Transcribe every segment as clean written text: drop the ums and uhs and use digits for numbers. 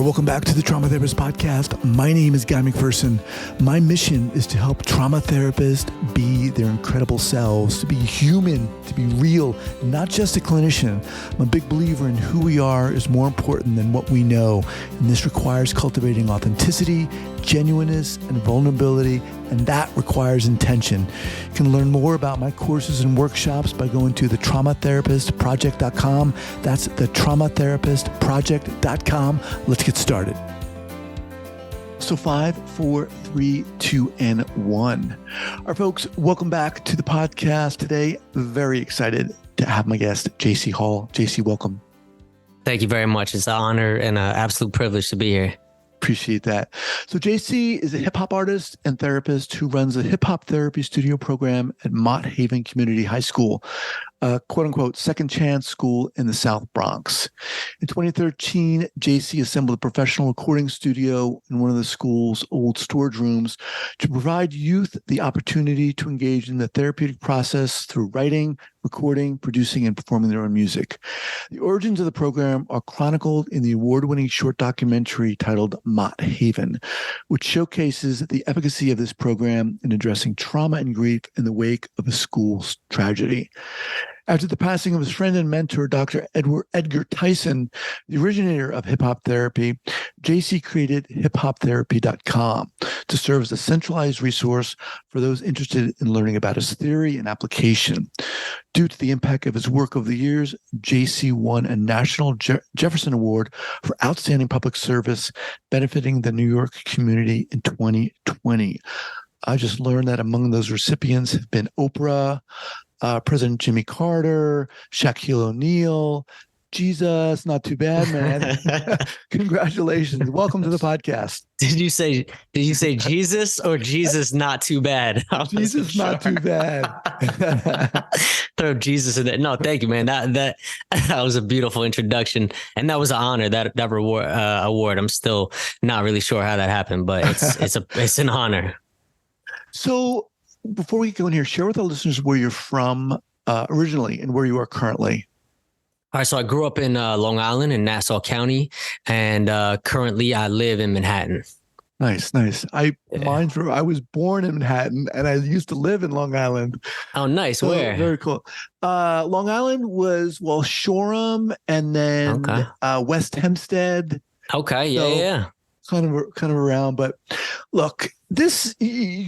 welcome back to the Trauma Therapist Podcast. My name is Guy McPherson. My mission is to help trauma therapists be their incredible selves, to be human, to be real, not just a clinician. I'm a big believer in who we are is more important than what we know, and this requires cultivating authenticity, genuineness, and vulnerability, and that requires intention. You can learn more about my courses and workshops by going to thetraumatherapistproject.com. That's thetraumatherapistproject.com. Let's get started. So 5, 4, 3, 2, and 1. All right, folks, welcome back to the podcast today. Very excited to have my guest, J.C. Hall. J.C., welcome. Thank you very much. It's an honor and an absolute privilege to be here. Appreciate that. So J.C. is a hip hop artist and therapist who runs a hip hop therapy studio program at Mott Haven Community High School, a quote unquote second chance school in the South Bronx. In 2013, J.C. assembled a professional recording studio in one of the school's old storage rooms to provide youth the opportunity to engage in the therapeutic process through writing, recording, producing, and performing their own music. The origins of the program are chronicled in the award-winning short documentary titled Mott Haven, which showcases the efficacy of this program in addressing trauma and grief in the wake of a school's tragedy. After the passing of his friend and mentor, Dr. Edgar Tyson, the originator of hip-hop therapy, J.C. created hiphoptherapy.com to serve as a centralized resource for those interested in learning about his theory and application. Due to the impact of his work over the years, J.C. won a National Jefferson Award for Outstanding Public Service, benefiting the New York community in 2020. I just learned that among those recipients have been Oprah, President Jimmy Carter, Shaquille O'Neal. Jesus, not too bad, man. Congratulations. Welcome to the podcast. Did you say Jesus or Jesus not too bad? Jesus not too bad. Throw Jesus in there. No, thank you, man. That was a beautiful introduction. And that was an honor, that award. I'm still not really sure how that happened, but it's an honor. So before we go in here, share with our listeners where you're from originally and where you are currently. All right. So I grew up in Long Island in Nassau County, and currently I live in Manhattan. Nice. I was born in Manhattan and I used to live in Long Island. Oh, nice. So, where? Very cool. Long Island was, Shoreham and then West Hempstead. Okay. Yeah. Kind of around. But look, this is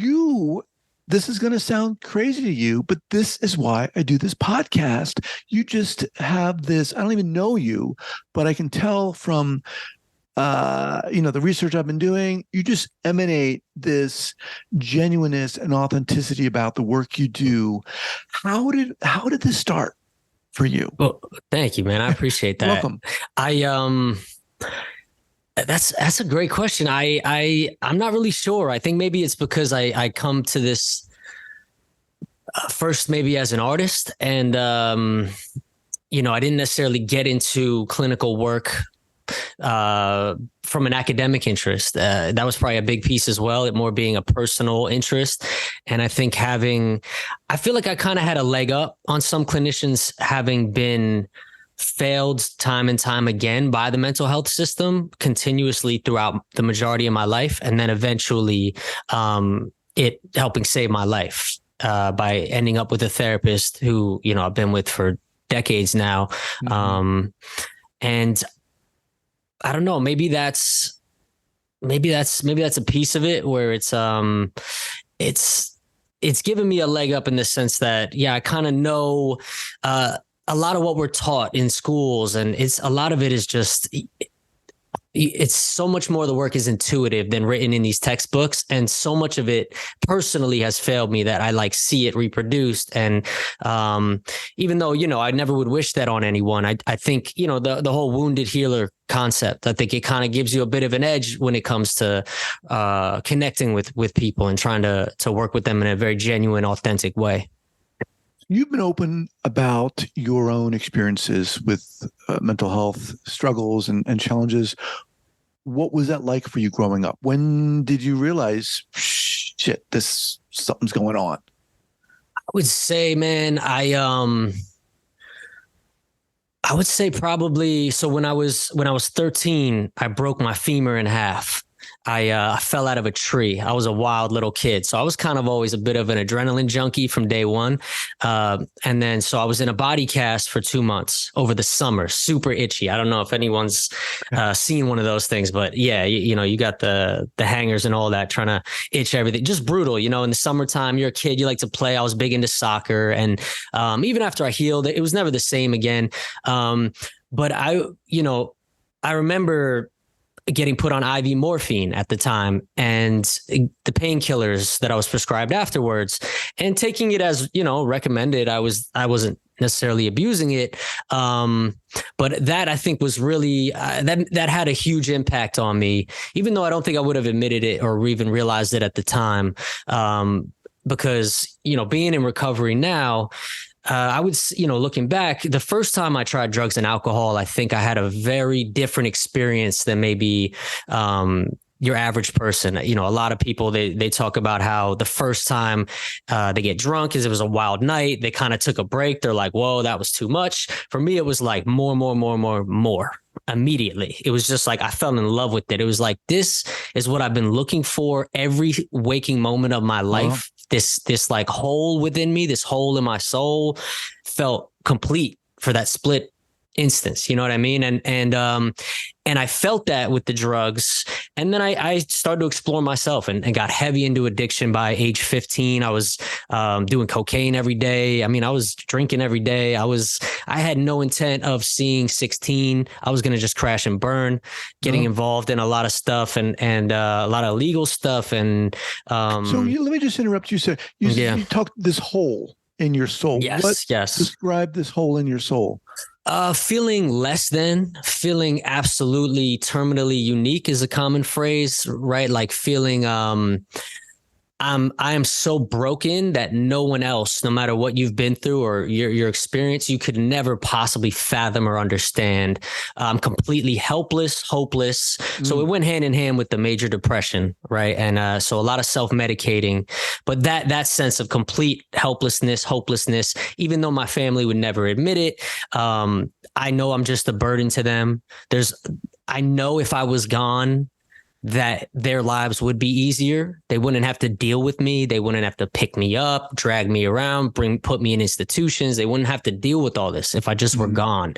going to sound crazy to you, but this is why I do this podcast. You just have this, I don't even know you, but I can tell from, the research I've been doing, you just emanate this genuineness and authenticity about the work you do. How did this start for you? Well, thank you, man. I appreciate that. Welcome. That's a great question. I'm not really sure. I think maybe it's because I come to this first maybe as an artist, and I didn't necessarily get into clinical work from an academic interest. That was probably a big piece as well, it more being a personal interest. And I think I feel like I kind of had a leg up on some clinicians, having been failed time and time again by the mental health system continuously throughout the majority of my life. And then eventually it helping save my life by ending up with a therapist who, I've been with for decades now. Mm-hmm. And I don't know, maybe that's a piece of it where it's given me a leg up in the sense that, I kind of know, a lot of what we're taught in schools, and a lot of it is just, it's so much more of the work is intuitive than written in these textbooks. And so much of it personally has failed me that I see it reproduced. And even though, I never would wish that on anyone, I think, the whole wounded healer concept, I think it kind of gives you a bit of an edge when it comes to connecting with people and trying to work with them in a very genuine, authentic way. You've been open about your own experiences with mental health struggles and challenges. What was that like for you growing up? When did you realize, shit, something's going on? I would say, man, I I would say probably. So when I was 13, I broke my femur in half. I fell out of a tree. I was a wild little kid. So I was kind of always a bit of an adrenaline junkie from day one. And then, so I was in a body cast for 2 months over the summer, super itchy. I don't know if anyone's seen one of those things, but yeah, you got the hangers and all that trying to itch everything. Just brutal. In the summertime, you're a kid, you like to play. I was big into soccer. And even after I healed, it was never the same again. But I remember getting put on IV morphine at the time and the painkillers that I was prescribed afterwards, and taking it as, recommended. I wasn't necessarily abusing it. But that, I think, was really, that had a huge impact on me, even though I don't think I would have admitted it or even realized it at the time. Because, being in recovery now, I would, looking back, the first time I tried drugs and alcohol, I think I had a very different experience than maybe your average person. A lot of people, they talk about how the first time they get drunk is it was a wild night. They kind of took a break. They're like, whoa, that was too much. For me, it was like more immediately. It was just like I fell in love with it. It was like, this is what I've been looking for every waking moment of my life. This like hole within me, this hole in my soul felt complete for that split instance. You know what I mean? And I felt that with the drugs. And then I started to explore myself and got heavy into addiction by age 15. I was doing cocaine every day. I mean, I was drinking every day. I had no intent of seeing 16. I was going to just crash and burn, getting involved in a lot of stuff and a lot of illegal stuff. And let me just interrupt you, sir. You talked this hole in your soul. Yes. Describe this hole in your soul. Feeling less than, feeling absolutely terminally unique is a common phrase, right? Like feeling, I am so broken that no one else, no matter what you've been through or your experience, you could never possibly fathom or understand. I'm completely helpless, hopeless. So it went hand in hand with the major depression, right? And so a lot of self-medicating, but that sense of complete helplessness, hopelessness, even though my family would never admit it, I know I'm just a burden to them. I know if I was gone, that their lives would be easier. They wouldn't have to deal with me. They wouldn't have to pick me up, drag me around, put me in institutions. They wouldn't have to deal with all this if I just were gone.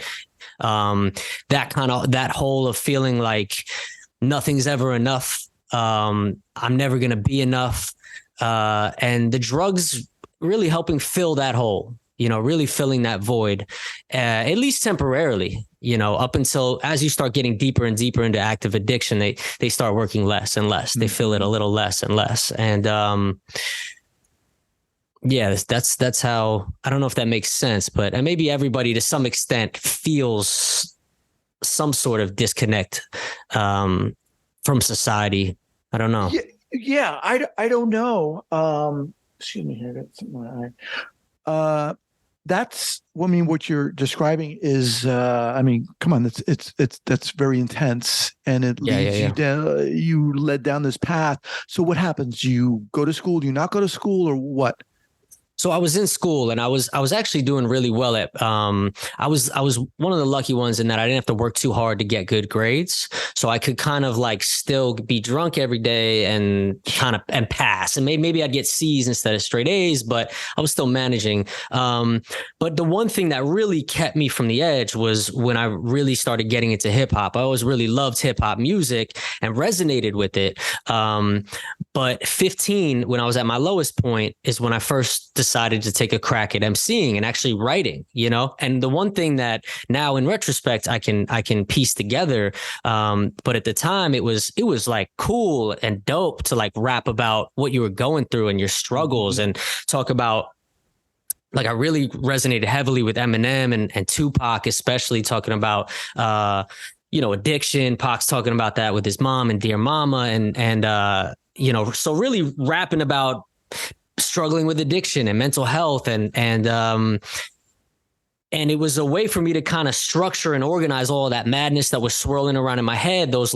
That whole of feeling like nothing's ever enough. I'm never going to be enough. And the drugs really helping fill that hole, really filling that void, at least temporarily. Up until as you start getting deeper and deeper into active addiction, they start working less and less. They fill it a little less and less. And that's how, I don't know if that makes sense, but maybe everybody to some extent feels some sort of disconnect from society. I don't know. Yeah, I don't know. Excuse me here, I got something in my eye. What you're describing is, come on, that's very intense, and it leads you down. You led down this path. So what happens? You go to school? Do you not go to school, or what? So I was in school and I was actually doing really well at, I was one of the lucky ones in that I didn't have to work too hard to get good grades. So I could kind of like still be drunk every day and pass. And maybe I'd get C's instead of straight A's, but I was still managing. But the one thing that really kept me from the edge was when I really started getting into hip hop. I always really loved hip hop music and resonated with it. But 15, when I was at my lowest point, is when I first decided to take a crack at emceeing and actually writing, and the one thing that now in retrospect, I can piece together. But at the time it was like cool and dope to like rap about what you were going through and your struggles and talk about, like, I really resonated heavily with Eminem and Tupac, especially talking about, addiction. Pac's talking about that with his mom and Dear Mama. And so really rapping about struggling with addiction and mental health. And it was a way for me to kind of structure and organize all of that madness that was swirling around in my head. Those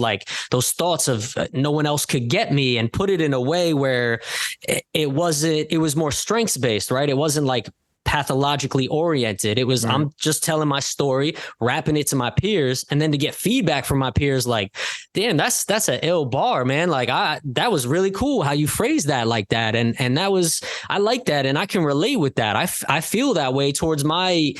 thoughts of no one else could get me, and put it in a way where it was more strengths based, right? It wasn't like pathologically oriented. It was, I'm just telling my story, rapping it to my peers, and then to get feedback from my peers like, damn, that's an ill bar, man. Like that was really cool how you phrased that like that. And that was, I like that. And I can relate with that. I feel that way towards my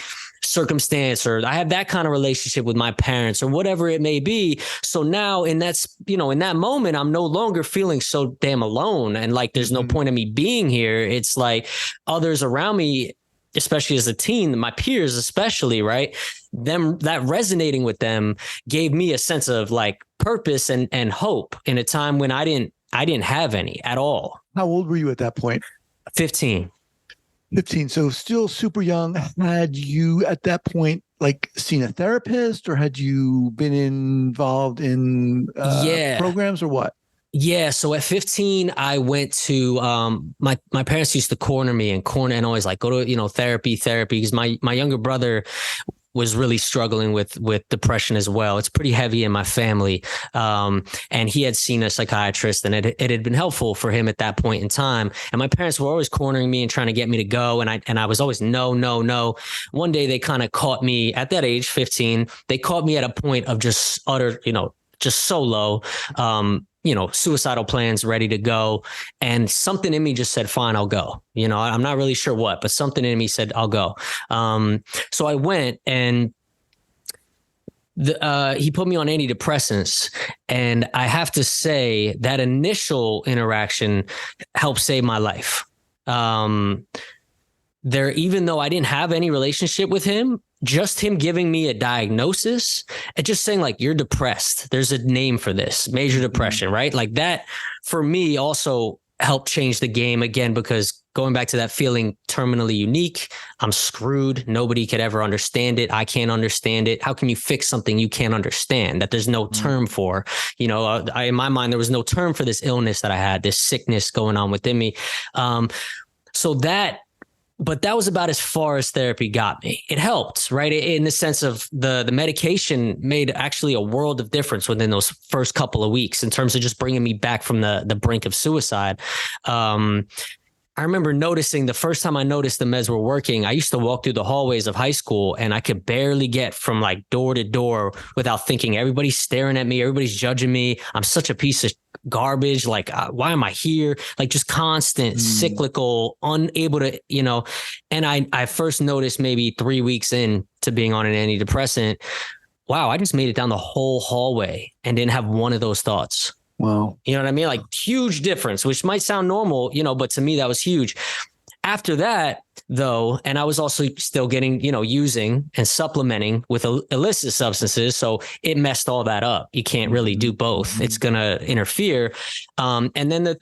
circumstance, or I have that kind of relationship with my parents or whatever it may be. So now in that moment, I'm no longer feeling so damn alone. And like, there's no point in me being here. It's like others around me, especially as a teen, my peers, especially, right. That resonating with them gave me a sense of like purpose and hope in a time when I didn't have any at all. How old were you at that point? 15. 15. So still super young. Had you at that point like seen a therapist, or had you been involved in programs, or what? Yeah. So at 15, I went to my parents used to corner me and always like go to, therapy, because my younger brother was really struggling with depression as well. It's pretty heavy in my family. And he had seen a psychiatrist, and it had been helpful for him at that point in time. And my parents were always cornering me and trying to get me to go. And I was always, no. One day they kind of caught me at that age, 15, they caught me at a point of just utter, just so low, suicidal plans ready to go. And something in me just said, fine, I'll go. I'm not really sure what, but something in me said, I'll go. So I went, and he put me on antidepressants. And I have to say that initial interaction helped save my life. Even though I didn't have any relationship with him, just him giving me a diagnosis and just saying like, you're depressed. There's a name for this, major depression, right? Like that for me also helped change the game again, because going back to that feeling terminally unique, I'm screwed. Nobody could ever understand it. I can't understand it. How can you fix something you can't understand, that there's no term for? In my mind, there was no term for this illness that I had, this sickness going on within me. But that was about as far as therapy got me. It helped, right? In the sense of the medication made actually a world of difference within those first couple of weeks in terms of just bringing me back from the brink of suicide. I remember noticing the first time I noticed the meds were working, I used to walk through the hallways of high school and I could barely get from like door to door without thinking everybody's staring at me. Everybody's judging me. I'm such a piece of garbage. Like, why am I here? Like just constant cyclical, unable to, and I first noticed maybe 3 weeks in to being on an antidepressant. Wow. I just made it down the whole hallway and didn't have one of those thoughts. Wow. You know what I mean? Like huge difference, which might sound normal, but to me that was huge. After that though, and I was also still getting, using and supplementing with illicit substances. So it messed all that up. You can't really do both. It's going to interfere. And then the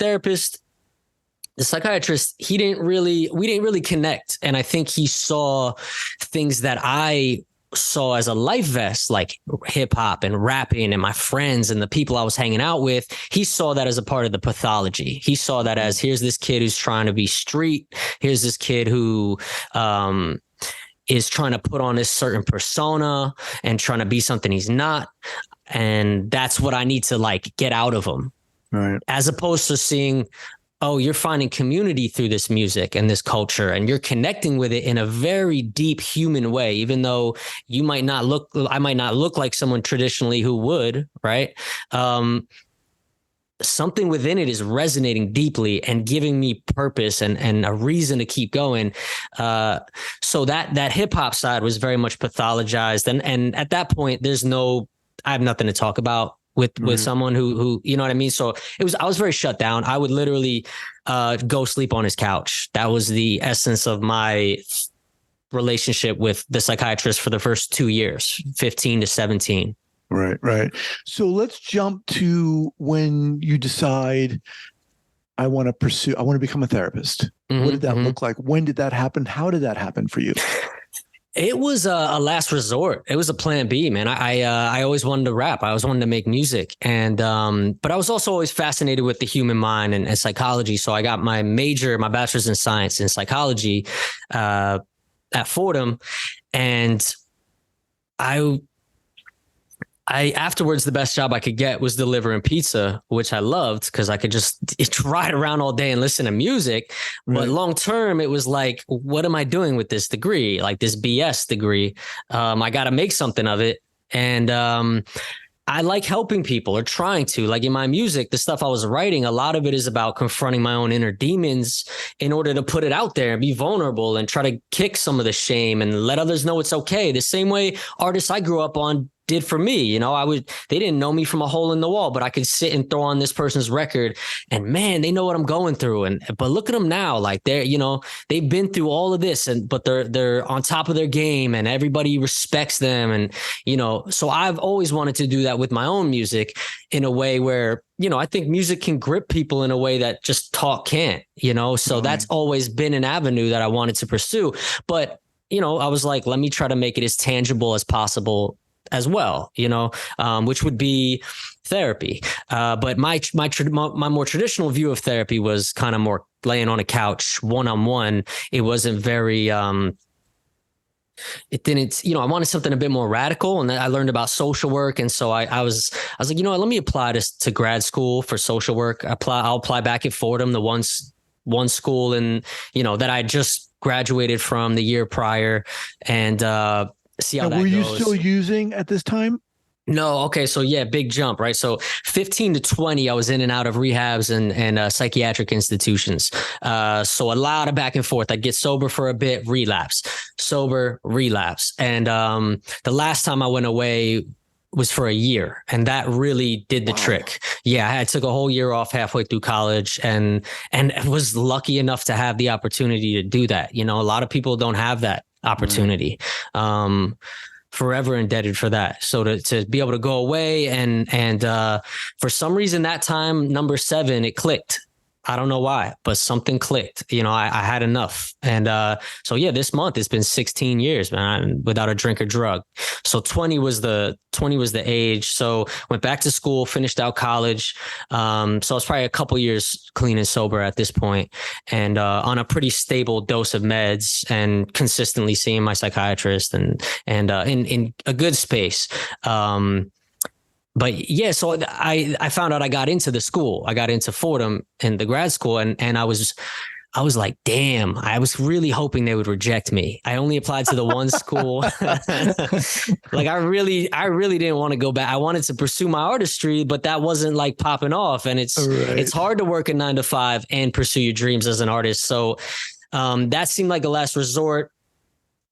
psychiatrist, we didn't really connect. And I think he saw things that I saw as a life vest, like hip hop and rapping and my friends and the people I was hanging out with. He saw that as a part of the pathology. He saw that as, here's this kid who's trying to be street. Here's this kid who is trying to put on this certain persona and trying to be something he's not. And that's what I need to like get out of him. Right. As opposed to seeing, oh, you're finding community through this music and this culture, and you're connecting with it in a very deep human way, even though I might not look like someone traditionally who would, right? Something within it is resonating deeply and giving me purpose and a reason to keep going. So that hip hop side was very much pathologized. And at that point, I have nothing to talk about with someone who, you know what I mean? So I was very shut down. I would literally go sleep on his couch. That was the essence of my relationship with the psychiatrist for the first 2 years, 15 to 17. Right. So let's jump to when you decide I want to become a therapist. What did that look like? When did that happen? How did that happen for you? It was a last resort. It was a plan B, man. I always wanted to rap. I always wanted to make music. And, but I was also always fascinated with the human mind and psychology. So I got my bachelor's in science in psychology, at Fordham. And Afterwards, the best job I could get was delivering pizza, which I loved because I could just ride around all day and listen to music. But Right. long term, it was like, what am I doing with this degree? Like this BS degree. I got to make something of it. And I like helping people or trying to. Like in my music, the stuff I was writing, a lot of it is about confronting my own inner demons in order to put it out there and be vulnerable and try to kick some of the shame and let others know it's okay. The same way artists I grew up on did for me. You know, they didn't know me from a hole in the wall, but I could sit and throw on this person's record and man, they know what I'm going through. But look at them now, like they've been through all of this but they're on top of their game and everybody respects them. And, so I've always wanted to do that with my own music in a way where, I think music can grip people in a way that just talk can't, so that's always been an avenue that I wanted to pursue. But, I was like, let me try to make it as tangible as possible as well, which would be therapy. But my more traditional view of therapy was kind of more laying on a couch one-on-one. It wasn't very, it didn't, I wanted something a bit more radical. And then I learned about social work. And so I was like, let me apply this to grad school for social work. I'll apply back at Fordham, the one school and, that I just graduated from the year prior and, see how that goes. Were you still using at this time? No. Okay. So yeah, big jump, right? So 15 to 20, I was in and out of rehabs and psychiatric institutions. So a lot of back and forth. I'd get sober for a bit, relapse, sober, relapse. And the last time I went away was for a year, and that really did the trick. Yeah, I took a whole year off halfway through college and was lucky enough to have the opportunity to do that. A lot of people don't have that opportunity. Forever indebted for that. So to be able to go away and for some reason that time, number 7, it clicked. I don't know why, but something clicked. I had enough. And so yeah, this month it's been 16 years, man, without a drink or drug. So 20 was the age. So went back to school, finished out college. So I was probably a couple years clean and sober at this point, and on a pretty stable dose of meds and consistently seeing my psychiatrist and in a good space. But yeah, so I found out I got into the school. I got into Fordham and the grad school, and I was like, damn, I was really hoping they would reject me. I only applied to the one school. Like I really didn't want to go back. I wanted to pursue my artistry, but that wasn't like popping off. And it's hard to work a 9 to 5 and pursue your dreams as an artist. So that seemed like a last resort.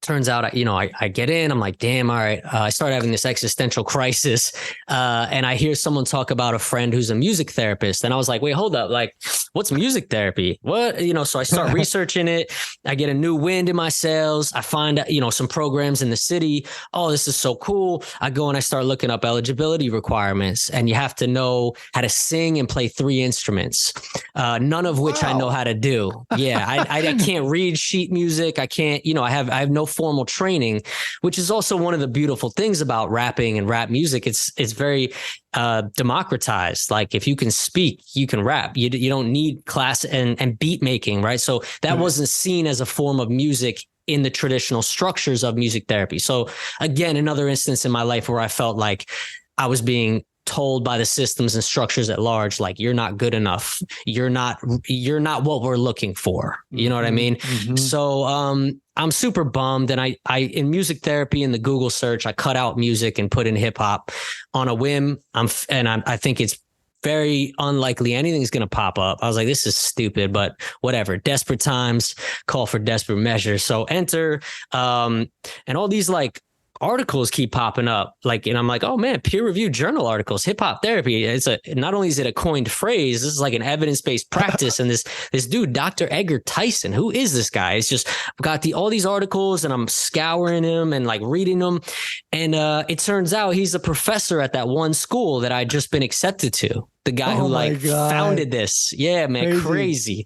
Turns out, I get in, I'm like, damn, all right. I started having this existential crisis. And I hear someone talk about a friend who's a music therapist. And I was like, wait, hold up. Like, what's music therapy? What, so I start researching it. I get a new wind in my sails. I find, some programs in the city. Oh, this is so cool. I go and I start looking up eligibility requirements, and you have to know how to sing and play 3 instruments, none of which I know how to do. Yeah. I can't read sheet music. I can't, I have no formal training, which is also one of the beautiful things about rapping and rap music. It's very democratized. Like if you can speak, you can rap. You don't need class and beat making, right? So that wasn't seen as a form of music in the traditional structures of music therapy. So again, another instance in my life where I felt like I was being told by the systems and structures at large, like, you're not good enough. You're not what we're looking for. You know what I mean? Mm-hmm. So, I'm super bummed. And I in music therapy in the Google search, I cut out music and put in hip hop on a whim. I think it's very unlikely anything's going to pop up. I was like, this is stupid, but whatever. Desperate times call for desperate measures. So enter, and all these like articles keep popping up, like, and I'm like, oh man, peer-reviewed journal articles, hip hop therapy. Not only is it a coined phrase, this is like an evidence-based practice. And this dude, Dr. Edgar Tyson, who is this guy? It's just, I've got all these articles and I'm scouring them and like reading them. And it turns out he's a professor at that one school that I'd just been accepted to. The guy who founded this. Yeah, man, crazy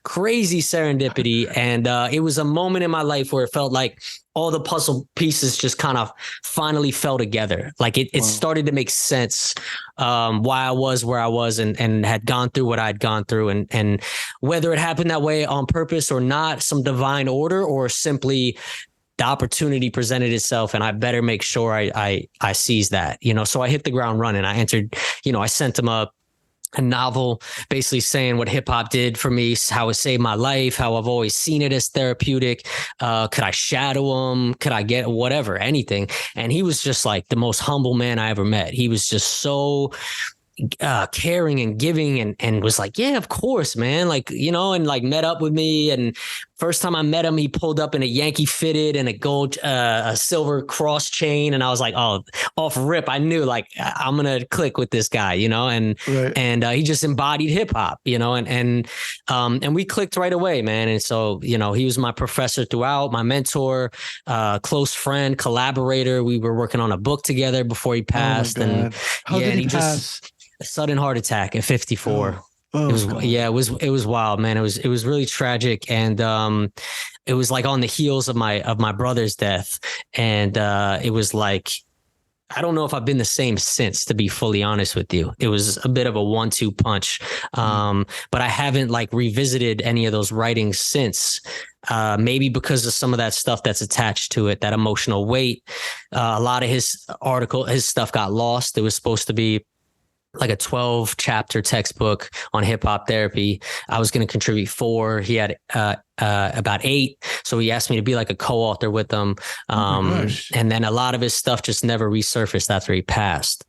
serendipity. And it was a moment in my life where it felt like all the puzzle pieces just kind of finally fell together. Like it started to make sense why I was where I was and had gone through what I'd gone through. And whether it happened that way on purpose or not, some divine order, or simply the opportunity presented itself and I better make sure I seize that, so I hit the ground running. I entered, I sent him a novel basically saying what hip hop did for me, how it saved my life, how I've always seen it as therapeutic. Could I shadow him? Could I get whatever, anything? And he was just like the most humble man I ever met. He was just so caring and giving and was like, yeah, of course, man. Like, and like met up with me. And first time I met him, he pulled up in a Yankee fitted and a silver cross chain. And I was like, oh, off rip. I knew like, I'm going to click with this guy, and he just embodied hip hop, and we clicked right away, man. And so, he was my professor throughout, my mentor, close friend, collaborator. We were working on a book together before he passed. And how did he pass? A sudden heart attack at 54. Oh, it was God. It was wild, man. It was really tragic, and it was like on the heels of my brother's death, and it was like, I don't know if I've been the same since, to be fully honest with you. It was a bit of a 1-2 punch, but I haven't like revisited any of those writings since. Maybe because of some of that stuff that's attached to it, that emotional weight. A lot of his stuff got lost. It was supposed to be like a 12 chapter textbook on hip hop therapy. I was going to contribute 4. He had about 8. So he asked me to be like a co-author with him. And then a lot of his stuff just never resurfaced after he passed.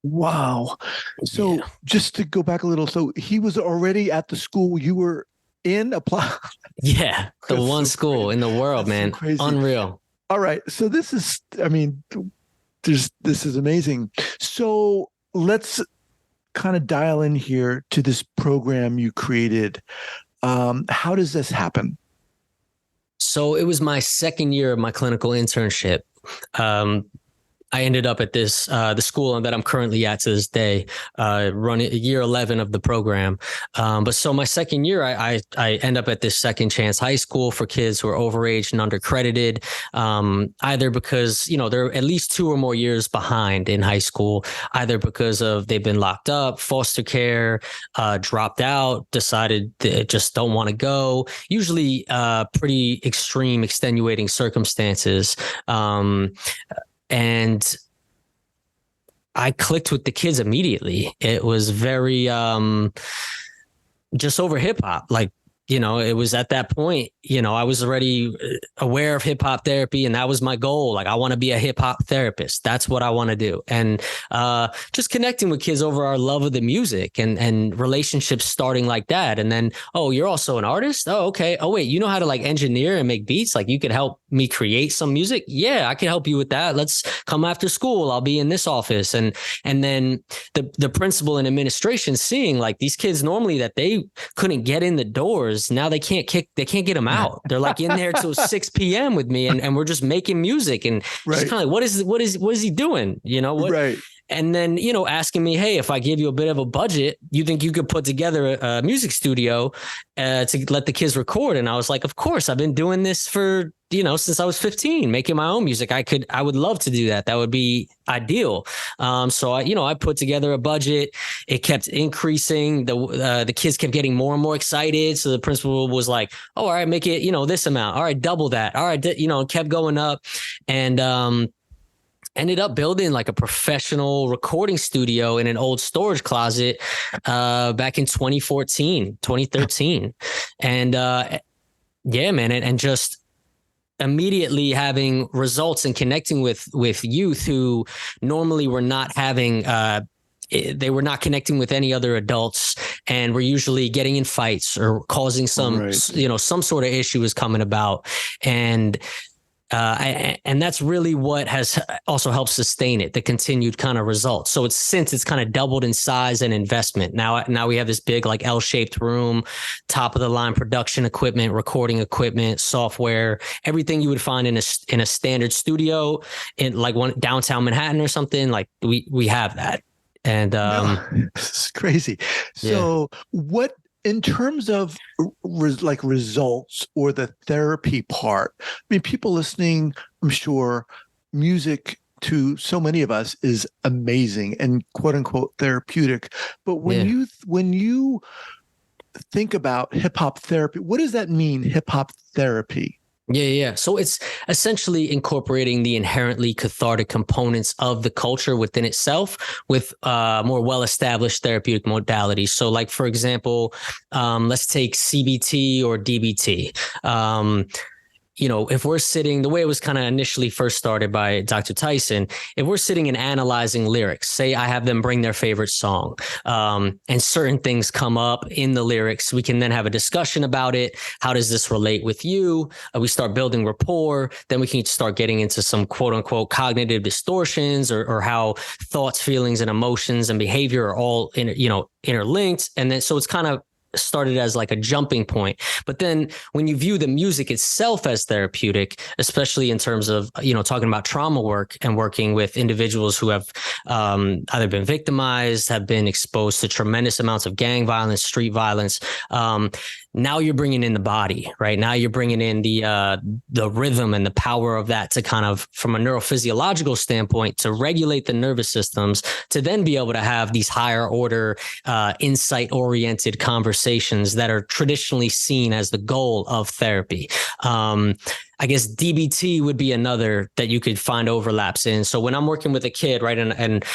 Wow. So just to go back a little, so he was already at the school you were in? Yeah. The one school in the world, man. So unreal. All right. So this is amazing. So let's kind of dial in here to this program you created. How does this happen? So it was my second year of my clinical internship. I ended up at this the school that I'm currently at to this day, running year 11 of the program. But so my second year, I end up at this Second Chance High School for kids who are overage and undercredited, either because they're at least 2 or more years behind in high school, either because of they've been locked up, foster care, dropped out, decided they just don't want to go. Usually, pretty extreme, extenuating circumstances. And I clicked with the kids immediately. It was very just over hip hop. Like, it was at that point, I was already aware of hip hop therapy, and that was my goal. Like, I want to be a hip hop therapist. That's what I want to do. And just connecting with kids over our love of the music and relationships starting like that. And then, oh, you're also an artist? Oh, okay. Oh, wait, you know how to like engineer and make beats? Like, you could help me create some music? Yeah, I can help you with that. Let's come after school. I'll be in this office. And then the principal and administration seeing like these kids normally that they couldn't get in the doors, now they can't get them out. They're like in there till 6 p.m. with me, and we're just making music, and just kind of like, what is he doing? Right. And then, asking me, hey, if I give you a bit of a budget, you think you could put together a music studio to let the kids record? And I was like, of course, I've been doing this for, since I was 15, making my own music. I would love to do that. That would be ideal. So I put together a budget. It kept increasing. The kids kept getting more and more excited. So the principal was like, oh, all right, make it, this amount. All right, double that. All right. It kept going up, and, ended up building like a professional recording studio in an old storage closet back in 2013. And yeah, man. And just immediately having results and connecting with youth who normally were not having they were not connecting with any other adults, and were usually getting in fights or causing some sort of issue is coming about. And that's really what has also helped sustain it, the continued kind of results. So it's kind of doubled in size and investment. Now we have this big like L-shaped room, top of the line production equipment, recording equipment, software, everything you would find in a standard studio in like one downtown Manhattan or something. Like we have that. And this is crazy. So what, in terms of results or the therapy part, I mean, people listening, I'm sure music to so many of us is amazing and quote unquote therapeutic. But when you think about hip hop therapy, what does that mean? Hip hop therapy? Yeah. So it's essentially incorporating the inherently cathartic components of the culture within itself with more well-established therapeutic modalities. So, like, for example, let's take CBT or DBT. If we're sitting, the way it was kind of initially first started by Dr. Tyson, if we're sitting and analyzing lyrics, say I have them bring their favorite song, and certain things come up in the lyrics, we can then have a discussion about it. How does this relate with you? We start building rapport. Then we can start getting into some quote unquote cognitive distortions, or how thoughts, feelings, and emotions and behavior are all interlinked. And then so it's kind of started as like a jumping point. But then when you view the music itself as therapeutic, especially in terms of, talking about trauma work and working with individuals who have either been victimized, have been exposed to tremendous amounts of gang violence, street violence, now you're bringing in the body, right? Now you're bringing in the rhythm and the power of that to kind of, from a neurophysiological standpoint, to regulate the nervous systems, to then be able to have these higher order, insight-oriented conversations that are traditionally seen as the goal of therapy. I guess DBT would be another that you could find overlaps in. So when I'm working with a kid, right, and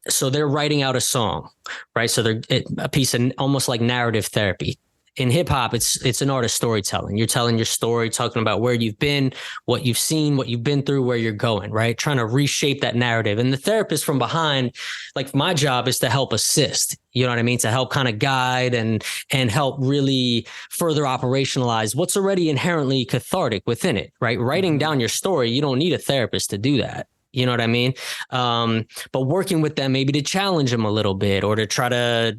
so they're writing out a song, right? So they're a piece of almost like narrative therapy. In hip hop, it's an art of storytelling. You're telling your story, talking about where you've been, what you've seen, what you've been through, where you're going, right? Trying to reshape that narrative. And the therapist from behind, like, my job is to help assist, you know what I mean? To help kind of guide and help really further operationalize what's already inherently cathartic within it, right? Writing down your story, you don't need a therapist to do that. You know what I mean? But working with them, maybe to challenge them a little bit, or to try to,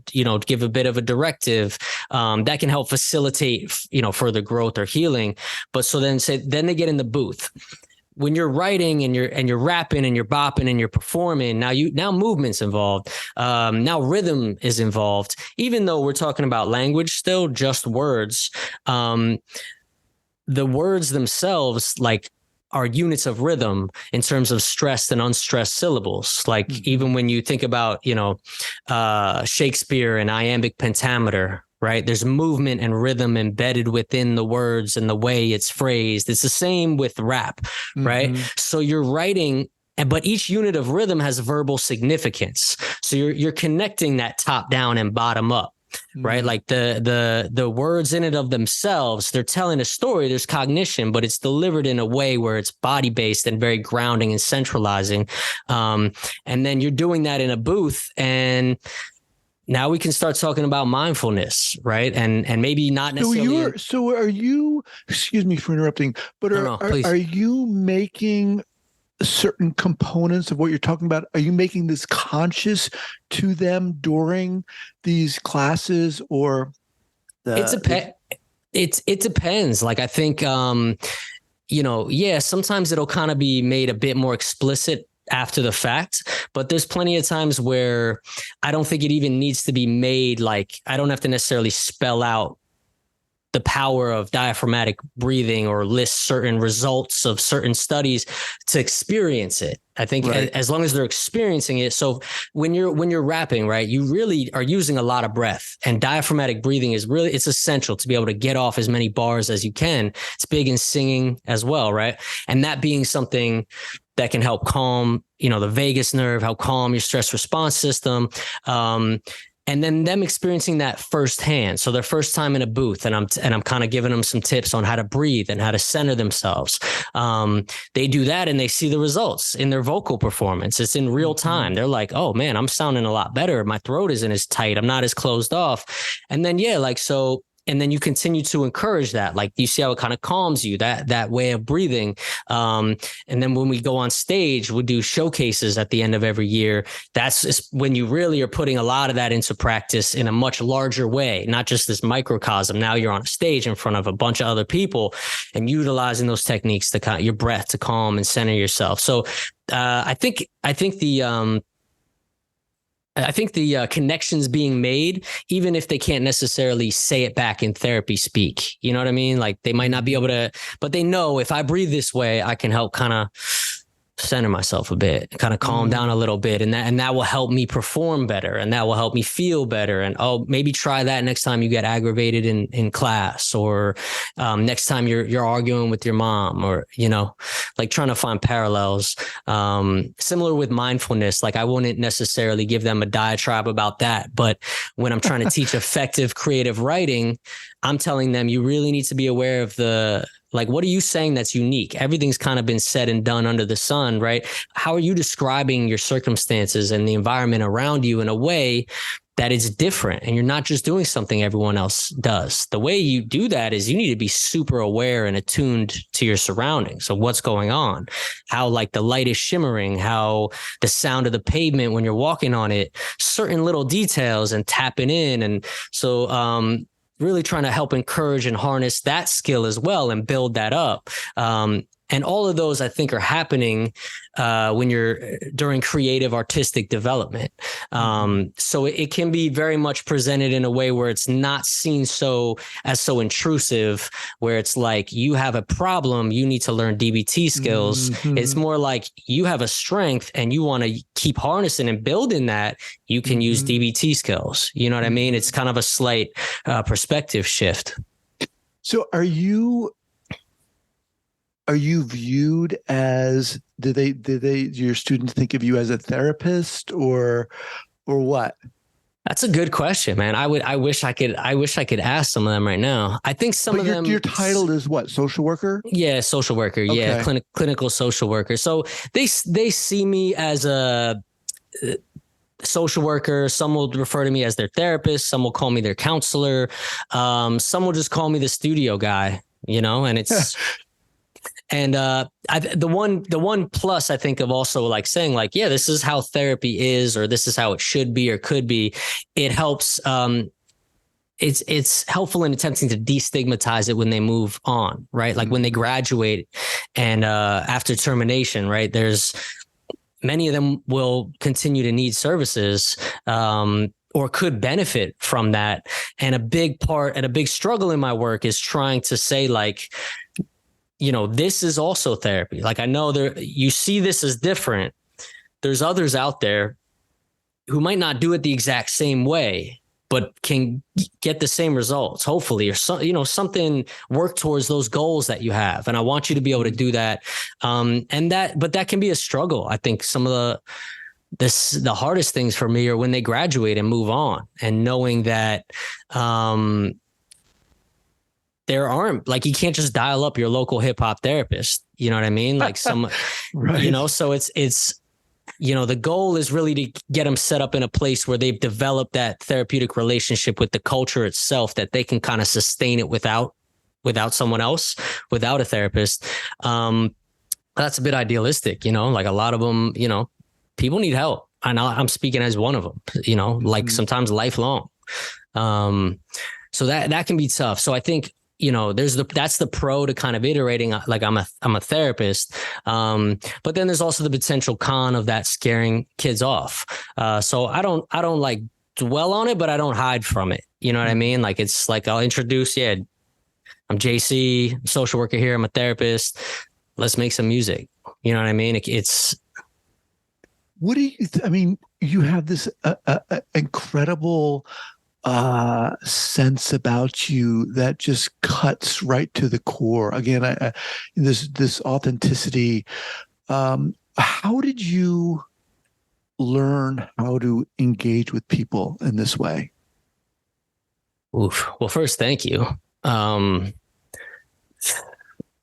give a bit of a directive, that can help facilitate, further growth or healing. But so then they get in the booth. When you're writing and you're rapping and you're bopping and you're performing, now movement's involved. Now rhythm is involved. Even though we're talking about language still, just words, the words themselves, like, are units of rhythm in terms of stressed and unstressed syllables. Like, even when you think about, Shakespeare and iambic pentameter, right? There's movement and rhythm embedded within the words and the way it's phrased. It's the same with rap, right? So you're writing, but each unit of rhythm has verbal significance. So you're connecting that top down and bottom up. Right. Like the words in it of themselves, they're telling a story. There's cognition, but it's delivered in a way where it's body based and very grounding and centralizing. And then you're doing that in a booth, and now we can start talking about mindfulness, right? And maybe not necessarily. So are you, excuse me for interrupting, but are you making certain components of what you're talking about? Are you making this conscious to them during these classes, or it depends. Like, I think, sometimes it'll kind of be made a bit more explicit after the fact, but there's plenty of times where I don't think it even needs to be made. Like, I don't have to necessarily spell out the power of diaphragmatic breathing or list certain results of certain studies to experience it. I think as long as they're experiencing it. So when you're rapping, right, you really are using a lot of breath, and diaphragmatic breathing it's essential to be able to get off as many bars as you can. It's big in singing as well, right? And that being something that can help calm, the vagus nerve, help calm your stress response system. And then them experiencing that firsthand. So their first time in a booth, and I'm kind of giving them some tips on how to breathe and how to center themselves. They do that and they see the results in their vocal performance. It's in real time. They're like, oh man, I'm sounding a lot better. My throat isn't as tight. I'm not as closed off. And then, so. And then you continue to encourage that. Like, you see how it kind of calms you, that way of breathing. And then when we go on stage, we do showcases at the end of every year. That's when you really are putting a lot of that into practice in a much larger way, not just this microcosm. Now you're on a stage in front of a bunch of other people and utilizing those techniques to your breath to calm and center yourself. So I think the connections being made, even if they can't necessarily say it back in therapy speak, you know what I mean? Like, they might not be able to, but they know if I breathe this way, I can help kind of center myself a bit, kind of calm down a little bit. And that will help me perform better, and that will help me feel better. And maybe try that next time you get aggravated in class, or next time you're arguing with your mom, or, like trying to find parallels. Similar with mindfulness, like I wouldn't necessarily give them a diatribe about that. But when I'm trying to teach effective creative writing, I'm telling them you really need to be aware of what are you saying that's unique? Everything's kind of been said and done under the sun, right? How are you describing your circumstances and the environment around you in a way that is different, and you're not just doing something everyone else does? The way you do that is you need to be super aware and attuned to your surroundings. So what's going on, how like the light is shimmering, how the sound of the pavement when you're walking on it, certain little details, and tapping in. And so, really trying to help encourage and harness that skill as well and build that up. And all of those, I think, are happening when you're during creative artistic development. So it can be very much presented in a way where it's not seen so intrusive, where it's like you have a problem, you need to learn DBT skills. Mm-hmm. It's more like you have a strength and you want to keep harnessing and building that. You can use DBT skills. You know what I mean? It's kind of a slight perspective shift. So are you viewed as, do your students think of you as a therapist or what? That's a good question, man. I wish I could ask some of them right now. I think some of them. Your title is what? Social worker? Yeah, social worker. Okay. Yeah, clinical social worker. So they see me as a social worker. Some will refer to me as their therapist. Some will call me their counselor. Some will just call me the studio guy. And it's. And the one plus I think of also like saying like, yeah, this is how therapy is, or this is how it should be or could be. It helps. It's helpful in attempting to destigmatize it when they move on, right? Like when they graduate and after termination, right? There's many of them will continue to need services. Or could benefit from that. And a big struggle in my work is trying to say like, this is also therapy. Like I know you see this as different. There's others out there who might not do it the exact same way, but can get the same results, hopefully, or something, work towards those goals that you have. And I want you to be able to do that. But that can be a struggle. I think some of the hardest things for me are when they graduate and move on, and knowing that, there aren't, like, you can't just dial up your local hip hop therapist. You know what I mean? Like right. So it's, the goal is really to get them set up in a place where they've developed that therapeutic relationship with the culture itself, that they can kind of sustain it without someone else, without a therapist. That's a bit idealistic, like a lot of them, people need help. And I'm speaking as one of them, like sometimes lifelong. So that can be tough. So I think, that's the pro to kind of iterating, like I'm a therapist. But then there's also the potential con of that scaring kids off. So I don't like dwell on it, but I don't hide from it. You know what I mean? Like, it's like, I'll introduce, I'm J.C, social worker here. I'm a therapist. Let's make some music. You know what I mean? It's. What do you have this incredible sense about you that just cuts right to the core. Again, this authenticity. How did you learn how to engage with people in this way? Oof. Well, first, thank you. I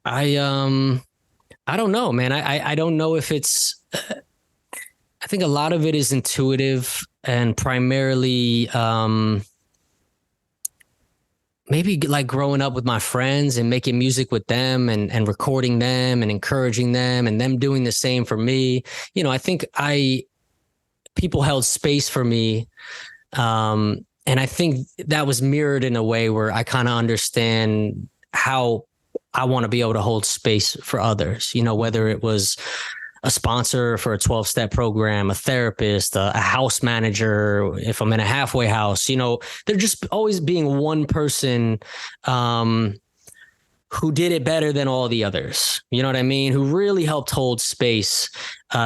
don't know, man. I don't know if it's. I think a lot of it is intuitive and primarily maybe like growing up with my friends and making music with them and recording them and encouraging them and them doing the same for me. I think people held space for me. And I think that was mirrored in a way where I kind of understand how I want to be able to hold space for others, whether it was a sponsor for a 12-step program, a therapist, a house manager, if I'm in a halfway house, they're just always being one person who did it better than all the others. You know what I mean? Who really helped hold space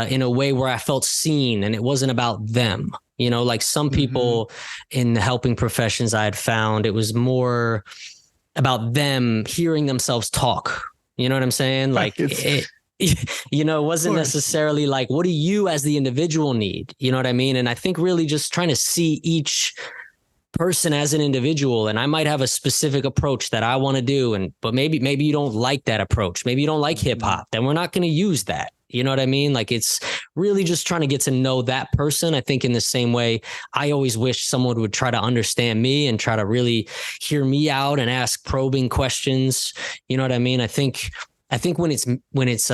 in a way where I felt seen and it wasn't about them. You know, like some people in the helping professions I had found, it was more about them hearing themselves talk. You know what I'm saying? Like it wasn't necessarily like, what do you as the individual need? You know what I mean? And I think really just trying to see each person as an individual, and I might have a specific approach that I want to do, but maybe you don't like that approach. Maybe you don't like hip hop. Then we're not going to use that. You know what I mean? Like, it's really just trying to get to know that person. I think in the same way, I always wish someone would try to understand me and try to really hear me out and ask probing questions. You know what I mean? I think when it's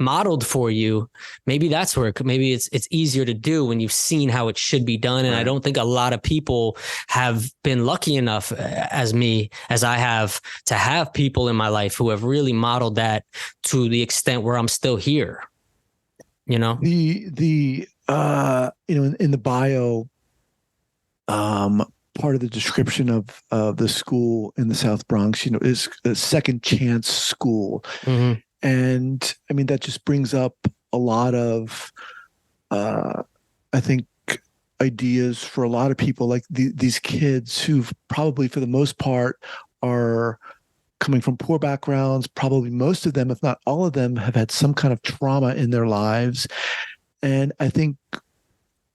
modeled for you, maybe that's where maybe it's easier to do when you've seen how it should be done. And I don't think a lot of people have been lucky enough as I have to have people in my life who have really modeled that to the extent where I'm still here. You know, in the bio, part of the description of the school in the South Bronx, is a second chance school. Mm-hmm. And I mean, that just brings up a lot of, I think, ideas for a lot of people, like these kids who probably for the most part are coming from poor backgrounds. Probably most of them, if not all of them, have had some kind of trauma in their lives. And I think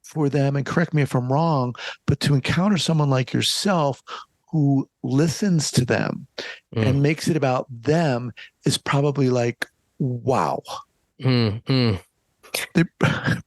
for them, and correct me if I'm wrong, but to encounter someone like yourself who listens to them and makes it about them is probably like, wow. They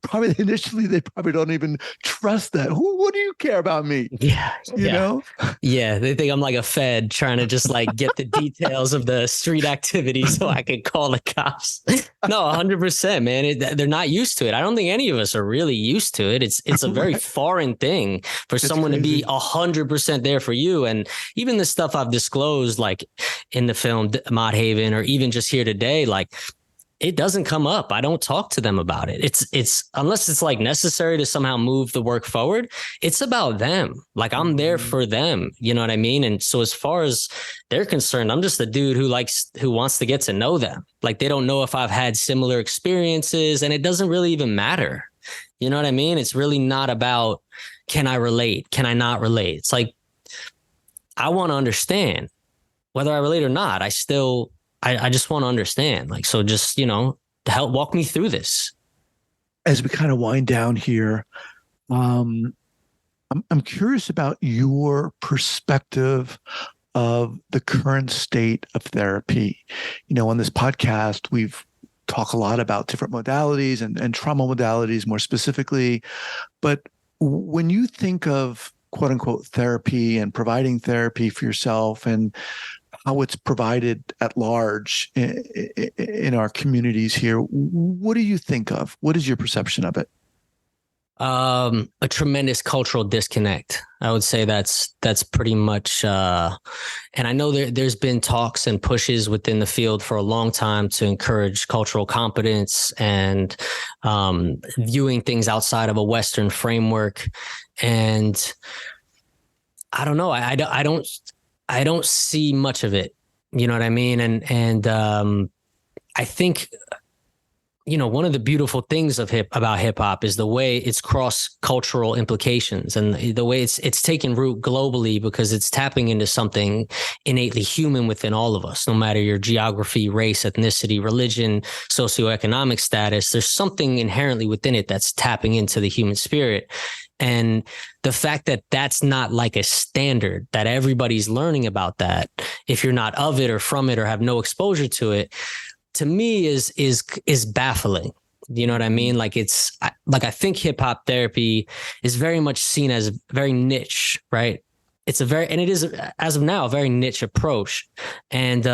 probably initially they don't even trust that. What do you care about me? Yeah. You know? Yeah. They think I'm like a Fed trying to just like get the details of the street activity so I can call the cops. No, 100%, man. They're not used to it. I don't think any of us are really used to it. It's a very foreign thing for someone crazy. To be 100% there for you. And even the stuff I've disclosed, like in the film Mott Haven, or even just here today, like, it doesn't come up. I don't talk to them about it. It's unless it's like necessary to somehow move the work forward. It's about them. Like, I'm there for them. You know what I mean? And so as far as they're concerned, I'm just a dude who wants to get to know them. Like, they don't know if I've had similar experiences, and it doesn't really even matter. You know what I mean? It's really not about, can I relate? Can I not relate? It's like, I want to understand whether I relate or not. I just want to understand. Like, so just, to help walk me through this. As we kind of wind down here, I'm curious about your perspective of the current state of therapy. On this podcast, we've talked a lot about different modalities and trauma modalities more specifically. But when you think of quote unquote therapy and providing therapy for yourself and how it's provided at large in our communities here, what do you think of? What is your perception of it? A tremendous cultural disconnect. I would say that's pretty much, and I know there's been talks and pushes within the field for a long time to encourage cultural competence and viewing things outside of a Western framework. And I don't know. I don't see much of it. You know what I mean? And I think, one of the beautiful things about hip hop is the way it's cross-cultural implications and the way it's taken root globally, because it's tapping into something innately human within all of us, no matter your geography, race, ethnicity, religion, socioeconomic status. There's something inherently within it that's tapping into the human spirit. And the fact that that's not like a standard, that everybody's learning about that, if you're not of it or from it or have no exposure to it, to me is baffling. You know what I mean? Like, I think hip hop therapy is very much seen as very niche, right? And it is, as of now, a very niche approach. And,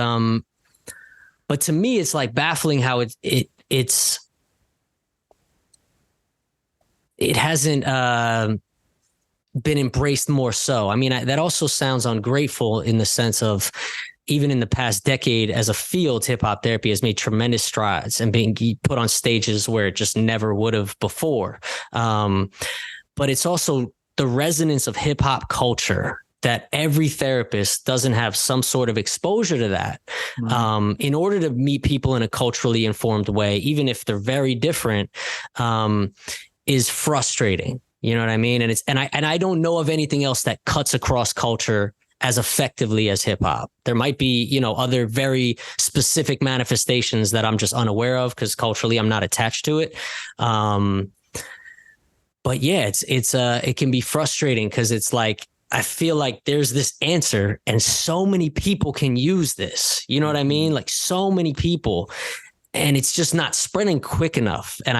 but to me, it's like baffling how it hasn't been embraced more so. I mean, that also sounds ungrateful in the sense of, even in the past decade as a field, hip hop therapy has made tremendous strides and being put on stages where it just never would have before. But it's also the resonance of hip hop culture that every therapist doesn't have some sort of exposure to that. In order to meet people in a culturally informed way, even if they're very different, is frustrating. You know what I mean? And I don't know of anything else that cuts across culture as effectively as hip hop. There might be, you know, other very specific manifestations that I'm just unaware of because culturally I'm not attached to it. But yeah, it can be frustrating because it's like, I feel like there's this answer and so many people can use this. You know what I mean? Like so many people, and it's just not spreading quick enough. And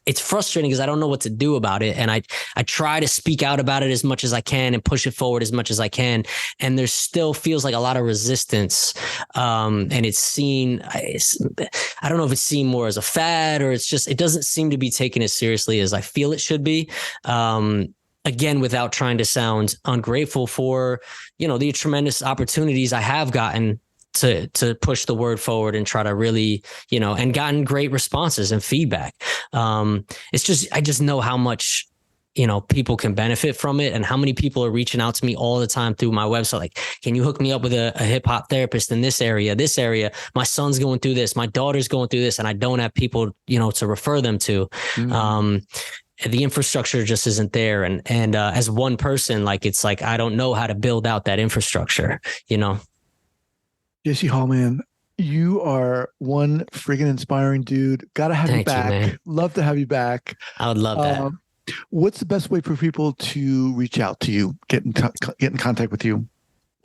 it's frustrating because I don't know what to do about it. And I try to speak out about it as much as I can and push it forward as much as I can. And there still feels like a lot of resistance. And it's seen, I don't know if it's seen more as a fad or it doesn't seem to be taken as seriously as I feel it should be. Again, without trying to sound ungrateful for, you know, the tremendous opportunities I have gotten to push the word forward and try to really, you know, and gotten great responses and feedback. It's just, I just know how much, you know, people can benefit from it and how many people are reaching out to me all the time through my website. Like, can you hook me up with a hip hop therapist in this area? My son's going through this, my daughter's going through this, and I don't have people, you know, to refer them to. The infrastructure just isn't there. And as one person, like, it's like, I don't know how to build out that infrastructure, you know? J.C Hall, man, you are one friggin' inspiring dude. Got to have you back. Man. Love to have you back. I would love that. What's the best way for people to reach out to you, get in contact with you?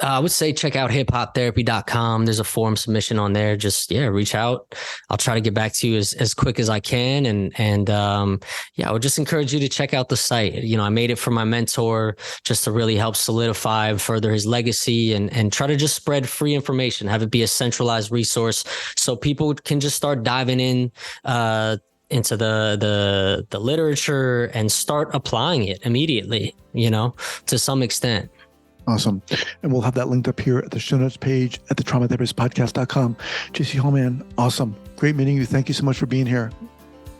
I would say check out hiphoptherapy.com. There's a form submission on there. Just, reach out. I'll try to get back to you as quick as I can. And I would just encourage you to check out the site. You know, I made it for my mentor just to really help solidify and further his legacy and try to just spread free information, have it be a centralized resource so people can just start diving in, into the literature and start applying it immediately, you know, to some extent. Awesome. And we'll have that linked up here at the show notes page at the traumatherapistpodcast.com. J.C. Hall, man, awesome. Great meeting you. Thank you so much for being here.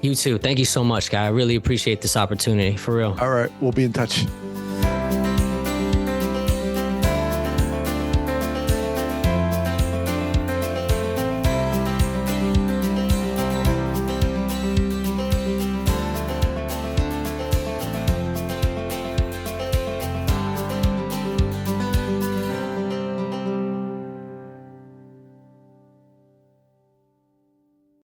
You too. Thank you so much, guy. I really appreciate this opportunity, for real. All right. We'll be in touch.